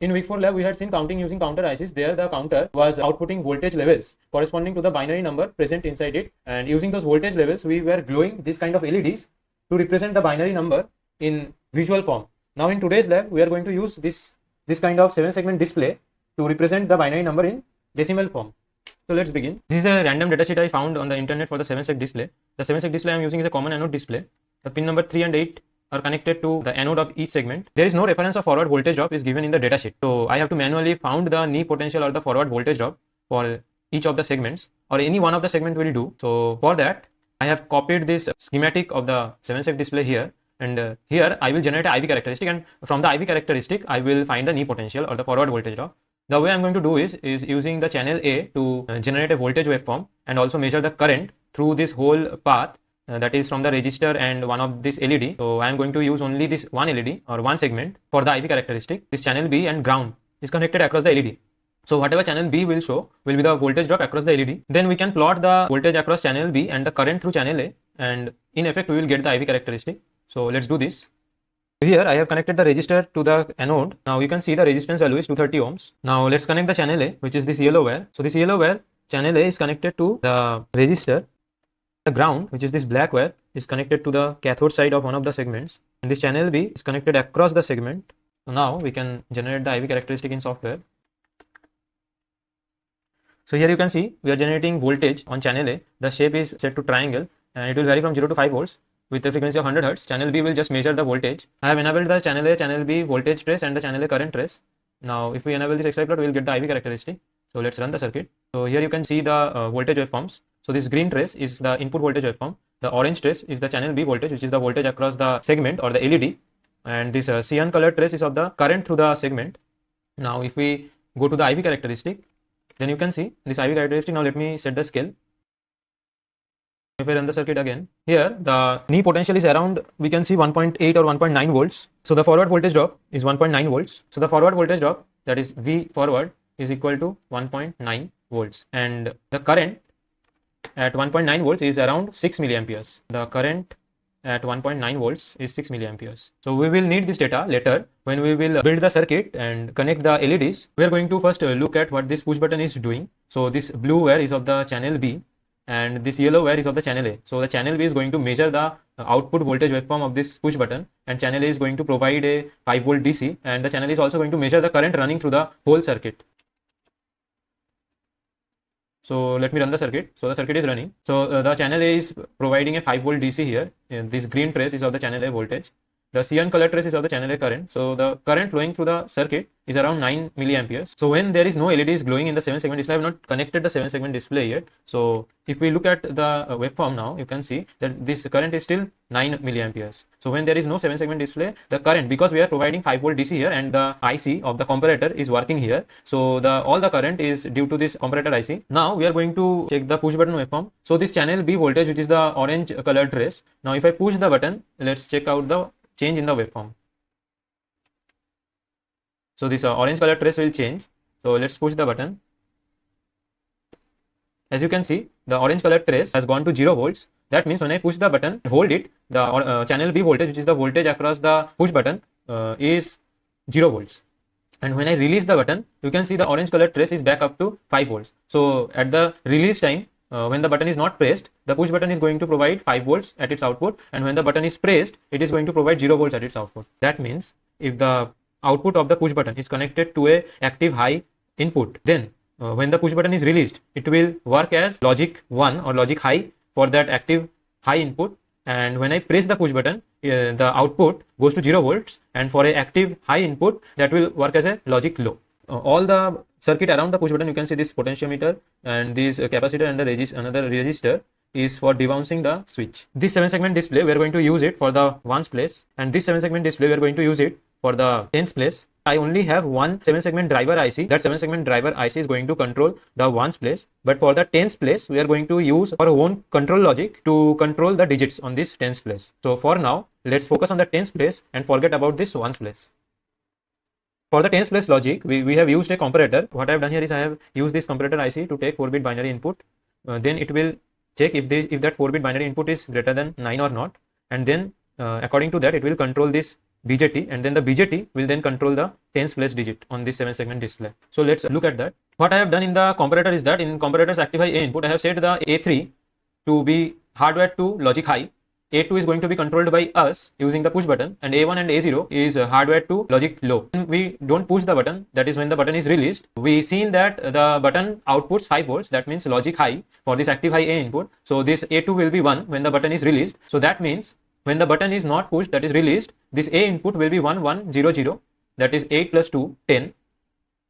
In week 4 lab, we had seen counting using counter ICs. There, the counter was outputting voltage levels corresponding to the binary number present inside it. And using those voltage levels, we were glowing this kind of LEDs to represent the binary number in visual form. Now, in today's lab, we are going to use this kind of 7-segment display to represent the binary number in decimal form. So let's begin. This is a random datasheet I found on the internet for the 7-seg display. The 7-seg display I am using is a common anode display. The pin number 3 and 8 are connected to the anode of each segment. There is no reference of forward voltage drop is given in the datasheet. So I have to manually found the knee potential or the forward voltage drop for each of the segments, or any one of the segment will do. So for that, I have copied this schematic of the 7-seg display here, and here I will generate an IV characteristic, and from the IV characteristic I will find the knee potential or the forward voltage drop. The way I'm going to do is using the channel A to generate a voltage waveform and also measure the current through this whole path, that is from the resistor and one of this LED. So I am going to use only this one LED or one segment for the IV characteristic. This channel B and ground is connected across the LED. So whatever channel B will show will be the voltage drop across the LED. Then we can plot the voltage across channel B and the current through channel A, and in effect we will get the IV characteristic. So let's do this. Here I have connected the resistor to the anode. Now you can see the resistance value is 230 ohms. Now let's connect the channel A, which is this yellow wire. So this yellow wire, channel A, is connected to the resistor. The ground, which is this black wire, is connected to the cathode side of one of the segments, and this channel B is connected across the segment. So now we can generate the IV characteristic in software. So here you can see we are generating voltage on channel A. The shape is set to triangle and it will vary from 0 to 5 volts with a frequency of 100 Hz. Channel B will just measure the voltage. I have enabled the channel A, channel B voltage trace and the channel A current trace. Now if we enable this XY plot, we will get the IV characteristic. So let's run the circuit. So here you can see the voltage waveforms. So this green trace is the input voltage waveform. The orange trace is the channel B voltage, which is the voltage across the segment or the LED. And this cyan colored trace is of the current through the segment. Now if we go to the IV characteristic, then you can see this IV characteristic. Now let me set the scale. If I run the circuit again, here the knee potential is around, we can see 1.8 or 1.9 volts. So the forward voltage drop is 1.9 volts. So the forward voltage drop, that is V forward, is equal to 1.9 volts, and the current at 1.9 volts is around 6 milliamperes. The current at 1.9 volts is 6 milliamperes. So we will need this data later when we will build the circuit and connect the LEDs. We are going to first look at what this push button is doing. So this blue wire is of the channel B and this yellow wire is of the channel A. So the channel B is going to measure the output voltage waveform of this push button, and channel A is going to provide a 5 volt DC, and the channel is also going to measure the current running through the whole circuit. So let me run the circuit. So the circuit is running. So the channel A is providing a 5 volt DC here. This green trace is of the channel A voltage. The cyan color trace is of the channel A current. So the current flowing through the circuit is around 9 milliamperes. So when there is no LEDs glowing in the 7-segment display, I have not connected the 7-segment display yet. So if we look at the waveform now, you can see that this current is still 9 milliamperes. So when there is no 7-segment display, the current, because we are providing 5 volt DC here and the IC of the comparator is working here, so all the current is due to this comparator IC. Now we are going to check the push button waveform. So this channel B voltage, which is the orange colored trace. Now if I push the button, let's check out the change in the waveform. So this orange color trace will change. So let's push the button. As you can see, the orange color trace has gone to 0 volts. That means when I push the button, hold it, the channel B voltage, which is the voltage across the push button, is 0 volts. And when I release the button, you can see the orange color trace is back up to 5 volts. So at the release time, when the button is not pressed, the push button is going to provide 5 volts at its output, and when the button is pressed, it is going to provide 0 volts at its output. That means if the output of the push button is connected to a active high input, then when the push button is released, it will work as logic 1 or logic high for that active high input, and when I press the push button, the output goes to 0 volts, and for a active high input, that will work as a logic low. All the circuit around the push button, you can see this potentiometer and this capacitor and the another resistor is for debouncing the switch. This 7-segment display, we are going to use it for the ones place, and this 7-segment display we are going to use it for the tens place. I only have one 7-segment driver IC. That 7-segment driver IC is going to control the ones place, but for the tens place we are going to use our own control logic to control the digits on this tens place. So for now, let's focus on the tens place and forget about this ones place. For the tens place logic, we have used a comparator. What I have done here is I have used this comparator IC to take 4-bit binary input. Then it will check if that 4-bit binary input is greater than 9 or not, and then according to that it will control this BJT, and then the BJT will then control the tens place digit on this 7 segment display. So let's look at that. What I have done in the comparator is that in comparator's Active High A input, I have set the A3 to be hardwired to logic high. A2 is going to be controlled by us using the push button, and A1 and A0 is hardwired to logic low. When we don't push the button, that is when the button is released, we seen that the button outputs 5 volts, that means logic high for this Active High A input. So this A2 will be 1 when the button is released. So that means when the button is not pushed, that is released, this A input will be 1 1 0 0, that is 8 plus 2 10.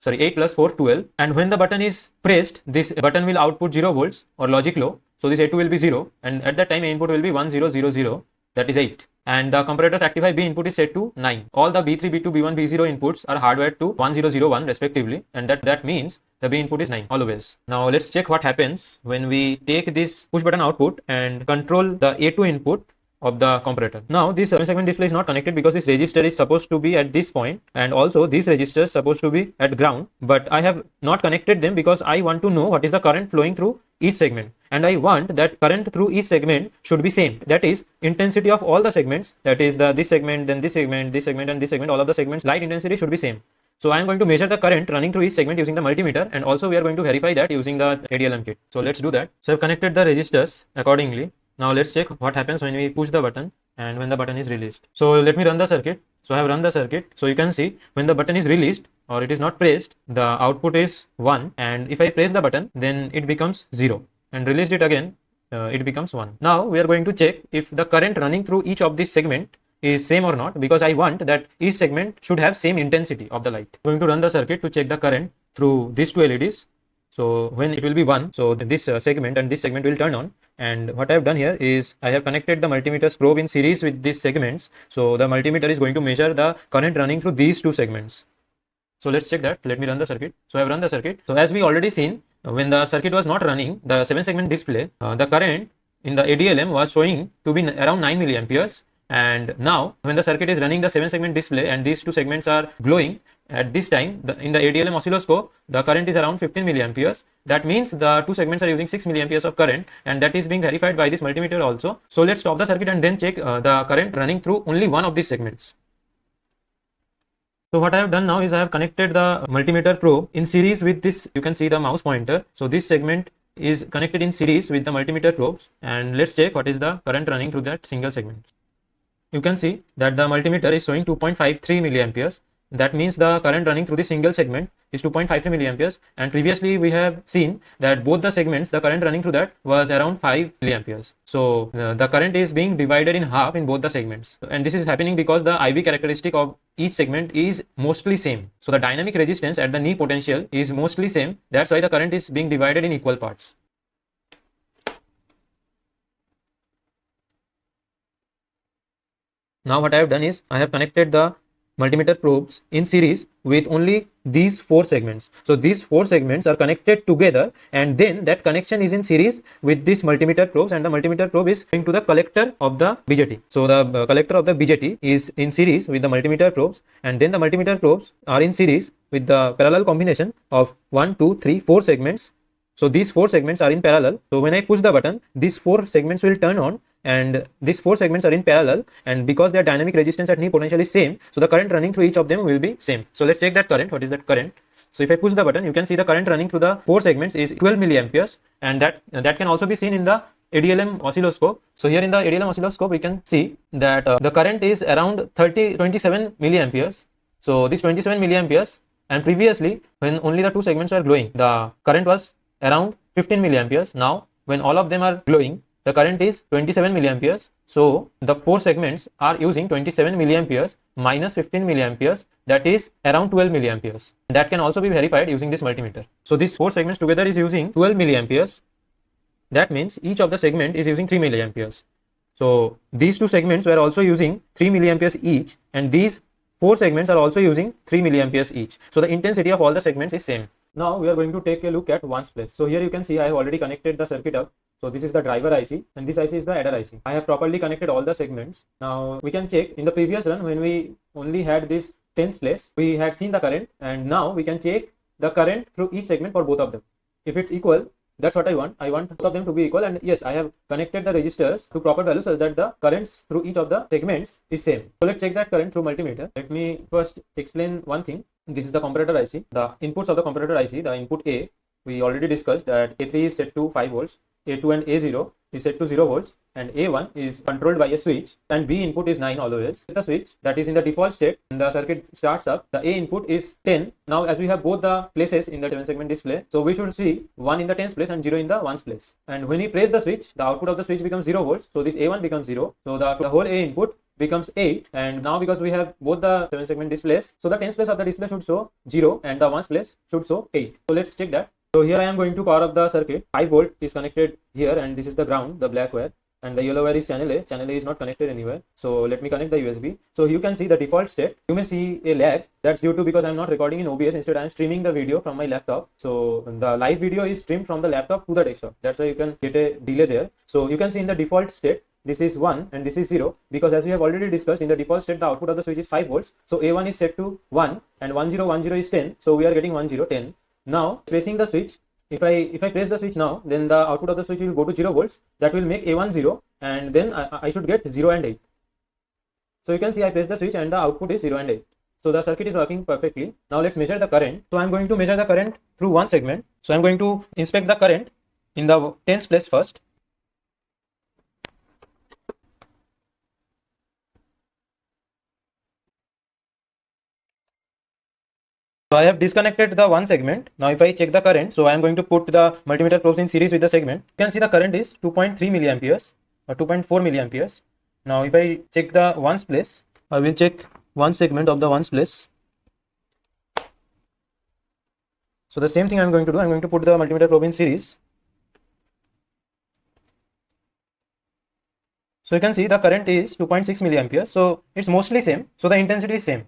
Sorry, 8 plus 4 12, and when the button is pressed, this button will output 0 volts or logic low. So this A2 will be 0, and at that time A input will be 1 0 0 0, that is 8. And the comparator's Active High B input is set to 9. All the B3, B2, B1, B0 inputs are hardwired to 1 0 0 1 respectively, and that means the B input is 9 always. Now let's check what happens when we take this push button output and control the A2 input of the comparator. Now this 7 segment display is not connected because this resistor is supposed to be at this point, and also this resistor is supposed to be at ground, but I have not connected them because I want to know what is the current flowing through each segment, and I want that current through each segment should be same, that is intensity of all the segments, that is this segment, then this segment, this segment, and this segment, all of the segments light intensity should be same. So I am going to measure the current running through each segment using the multimeter, and also we are going to verify that using the ADLM kit. So let's do that. So I've connected the resistors accordingly. Now let's check what happens when we push the button and when the button is released. So let me run the circuit. So I have run the circuit. So you can see when the button is released or it is not pressed, the output is 1, and if I press the button, then it becomes 0, and released it again, it becomes 1. Now we are going to check if the current running through each of this segment is same or not, because I want that each segment should have same intensity of the light. I'm going to run the circuit to check the current through these two LEDs. So when it will be 1, so this segment and this segment will turn on, and what I have done here is I have connected the multimeter's probe in series with these segments. So the multimeter is going to measure the current running through these two segments. So let's check that. Let me run the circuit. So I have run the circuit. So as we already seen, when the circuit was not running, the 7 segment display, the current in the ADLM was showing to be around 9 milliamperes, and now when the circuit is running the 7 segment display and these two segments are glowing, at this time in the ADLM oscilloscope, the current is around 15 milliamperes. That means the two segments are using 6 milliamperes of current, and that is being verified by this multimeter also. So let's stop the circuit and then check the current running through only one of these segments. So what I have done now is I have connected the multimeter probe in series with this. You can see the mouse pointer. So this segment is connected in series with the multimeter probes, and let's check what is the current running through that single segment. You can see that the multimeter is showing 2.53 milliamperes. That means the current running through the single segment is 2.53 milliamperes, and previously we have seen that both the segments, the current running through that was around 5 milliamperes. So the current is being divided in half in both the segments, and this is happening because the IV characteristic of each segment is mostly same. So the dynamic resistance at the knee potential is mostly same. That's why the current is being divided in equal parts. Now what I have done is I have connected the multimeter probes in series with only these 4 segments. So these 4 segments are connected together, and then that connection is in series with this multimeter probes, and the multimeter probe is going to the collector of the BJT. So the collector of the BJT is in series with the multimeter probes, and then the multimeter probes are in series with the parallel combination of 1 2 3 4 segments. So these 4 segments are in parallel. So when I push the button, these 4 segments will turn on, and these 4 segments are in parallel, and because their dynamic resistance at knee potential is same, so the current running through each of them will be same. So let's check that current. What is that current? So if I push the button, you can see the current running through the 4 segments is 12 milliamperes, and that can also be seen in the ADLM oscilloscope. So here in the ADLM oscilloscope, we can see that the current is around 27 milliamperes. So this 27 milliamperes, and previously when only the 2 segments were glowing, the current was around 15 milliamperes. Now when all of them are glowing, the current is 27 milliamperes. So the 4 segments are using 27 milliamperes minus 15 milliamperes, that is around 12 milliamperes. That can also be verified using this multimeter. So these 4 segments together is using 12 milliamperes. That means each of the segment is using 3 milliamperes. So these 2 segments were also using 3 milliamperes each, and these 4 segments are also using 3 milliamperes each. So the intensity of all the segments is same. Now we are going to take a look at ones place. So here you can see I have already connected the circuit up. So this is the driver IC, and this IC is the adder IC. I have properly connected all the segments. Now we can check in the previous run when we only had this tens place, we had seen the current, and now we can check the current through each segment for both of them. If it's equal, That's what I want. I want both of them to be equal, and yes, I have connected the resistors to proper values so that the currents through each of the segments is same. So let's check that current through multimeter. Let me first explain one thing. This is the comparator IC. The inputs of the comparator IC, the input A, we already discussed that A3 is set to 5 volts, A2 and A0 is set to 0 volts, and A1 is controlled by a switch, and B input is 9 always. The switch that is in the default state, and the circuit starts up, the A input is 10. Now as we have both the places in the 7 segment display, so we should see 1 in the tens place and 0 in the ones place. And when we press the switch, the output of the switch becomes 0 volts, so this A1 becomes 0, so the whole A input becomes 8. And now because we have both the 7 segment displays, so the tens place of the display should show 0 and the ones place should show 8. So let's check that. So here I am going to power up the circuit. 5 volt is connected here, and this is the ground, the black wire, and the yellow wire is channel A. Channel A is not connected anywhere. So let me connect the USB. So you can see the default state. You may see a lag. That's due to because I'm not recording in OBS. Instead, I'm streaming the video from my laptop. So the live video is streamed from the laptop to the desktop. That's why you can get a delay there. So you can see in the default state, this is 1 and this is 0, because as we have already discussed, in the default state the output of the switch is 5 volts. So A1 is set to 1 and 1010 is 10. So we are getting 1010. Now pressing the switch, if I press the switch now, then the output of the switch will go to 0 volts. That will make A1 0, and then I should get 0 and 8. So you can see I press the switch and the output is 0 and 8. So the circuit is working perfectly. Now let's measure the current. So I'm going to measure the current through one segment. So I'm going to inspect the current in the tens place first. So I have disconnected the one segment. Now if I check the current, so I am going to put the multimeter probes in series with the segment. You can see the current is 2.3 milliamperes or 2.4 milliamperes. Now if I check the ones place, I will check one segment of the ones place. So the same thing I am going to do. I am going to put the multimeter probe in series. So you can see the current is 2.6 milliamperes. So it's mostly same. So the intensity is same.